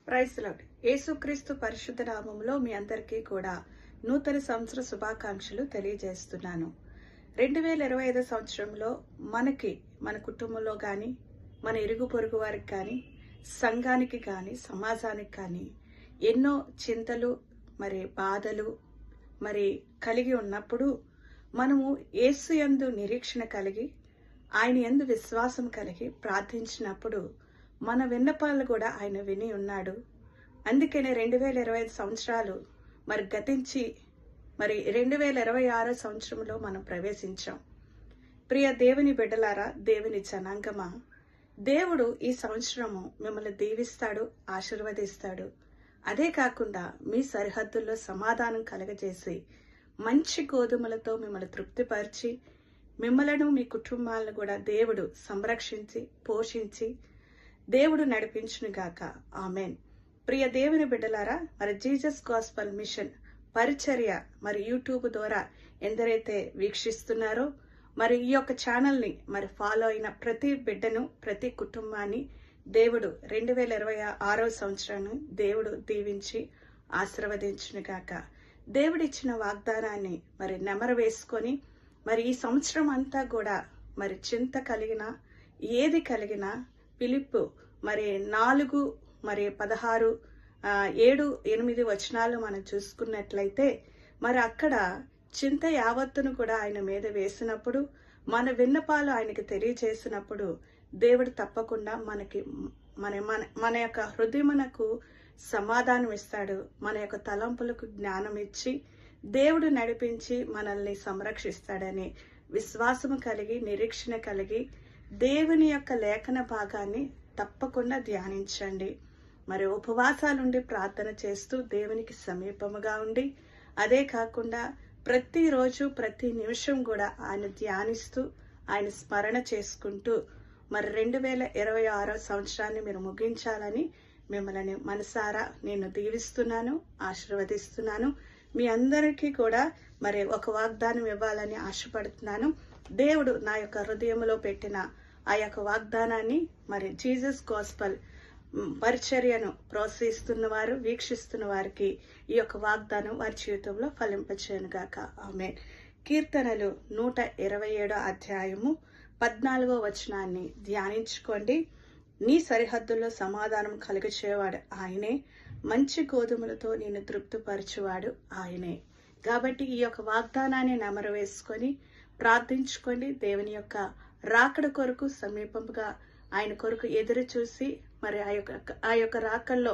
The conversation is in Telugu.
Praise lord. యేసుక్రీస్తు పరిశుద్ధ నామములో మీ అందరికీ కూడా నూతన సంవత్సర శుభాకాంక్షలు తెలియజేస్తున్నాను. 2025 సంవత్సరంలో మన కుటుంబంలో కానీ, మన ఇరుగు పొరుగు వారికి కానీ, సంఘానికి కానీ, సమాజానికి కానీ ఎన్నో చింతలు బాధలు కలిగి ఉన్నప్పుడు మనము యేసు యందు నిరీక్షణ కలిగి, ఆయన యందు విశ్వాసం కలిగి ప్రార్థించినప్పుడు మన విన్నపాలు కూడా ఆయన విని ఉన్నాడు. అందుకనే 2025 సంవత్సరాలు గతించి 2026 సంవత్సరంలో మనం ప్రవేశించాం. ప్రియ దేవుని బిడ్డలారా, దేవుని జనాంగమా, దేవుడు ఈ సంవత్సరము మిమ్మల్ని దీవిస్తాడు, ఆశీర్వదిస్తాడు. అదే కాకుండా మీ సరిహద్దుల్లో సమాధానం కలగజేసి మంచి గోధుమలతో మిమ్మల్ని తృప్తిపరిచి మిమ్మలను మీ కుటుంబాలను కూడా దేవుడు సంరక్షించి పోషించి దేవుడు నడిపించునుగాక. ఆమెన్. ప్రియ దేవుని బిడ్డలారా, జీసస్ గాస్పల్ మిషన్ పరిచర్య యూట్యూబ్ ద్వారా ఎందరైతే వీక్షిస్తున్నారో ఈ యొక్క ఛానల్ని ఫాలో అయిన ప్రతి బిడ్డను, ప్రతి కుటుంబాన్ని దేవుడు 2026 సంవత్సరాన్ని దేవుడు దీవించి ఆశీర్వదించునుగాక. దేవుడిచ్చిన వాగ్దానాన్ని నెమరు వేసుకొని ఈ సంవత్సరం అంతా కూడా చింత కలిగిన ఏది కలిగినా ఫిలిప్పు 4 16 7 8 వచనాలు మనం చూసుకున్నట్లయితే అక్కడ చింత యావత్తును కూడా ఆయన మీద వేసినప్పుడు, మన విన్నపాలు ఆయనకి తెలియజేసినప్పుడు దేవుడు తప్పకుండా మన యొక్క హృదయమునకు సమాధానం ఇస్తాడు. మన యొక్క తలంపులకు జ్ఞానం ఇచ్చి దేవుడు నడిపించి మనల్ని సంరక్షిస్తాడని విశ్వాసము కలిగి, నిరీక్షణ కలిగి దేవుని యొక్క లేఖన భాగాన్ని తప్పకుండా ధ్యానించండి. ఉపవాసాలుండి ప్రార్థన చేస్తూ దేవునికి సమీపముగా ఉండి, అదే కాకుండా ప్రతిరోజు ప్రతి నిమిషం కూడా ఆయన ధ్యానిస్తూ ఆయన స్మరణ చేసుకుంటూ 2026 సంవత్సరాన్ని మీరు ముగించాలని మిమ్మల్ని మనసారా నేను దీవిస్తున్నాను, ఆశీర్వదిస్తున్నాను. మీ అందరికీ కూడా ఒక వాగ్దానం ఇవ్వాలని ఆశపడుతున్నాను. దేవుడు నా యొక్క హృదయంలో పెట్టిన ఆ యొక్క వాగ్దానాన్ని జీసస్ గాస్పల్ పరిచర్యను ప్రోత్సహిస్తున్న వారు, వీక్షిస్తున్న వారికి ఈ యొక్క వాగ్దానం వారి జీవితంలో ఫలింపచేయనుగాక. ఆమేన్. కీర్తనలు 127 అధ్యాయము 14వ వచనాన్ని ధ్యానించుకోండి. నీ సరిహద్దుల్లో సమాధానం కలుగచేవాడు ఆయనే, మంచి గోధుమలతో నేను తృప్తిపరచువాడు ఆయనే. కాబట్టి ఈ యొక్క వాగ్దానాన్ని నెమరు వేసుకొని ప్రార్థించుకోండి. దేవుని యొక్క రాకడ కొరకు సమీపంగా ఆయన కొరకు ఎదురు చూసి ఆ యొక్క రాకల్లో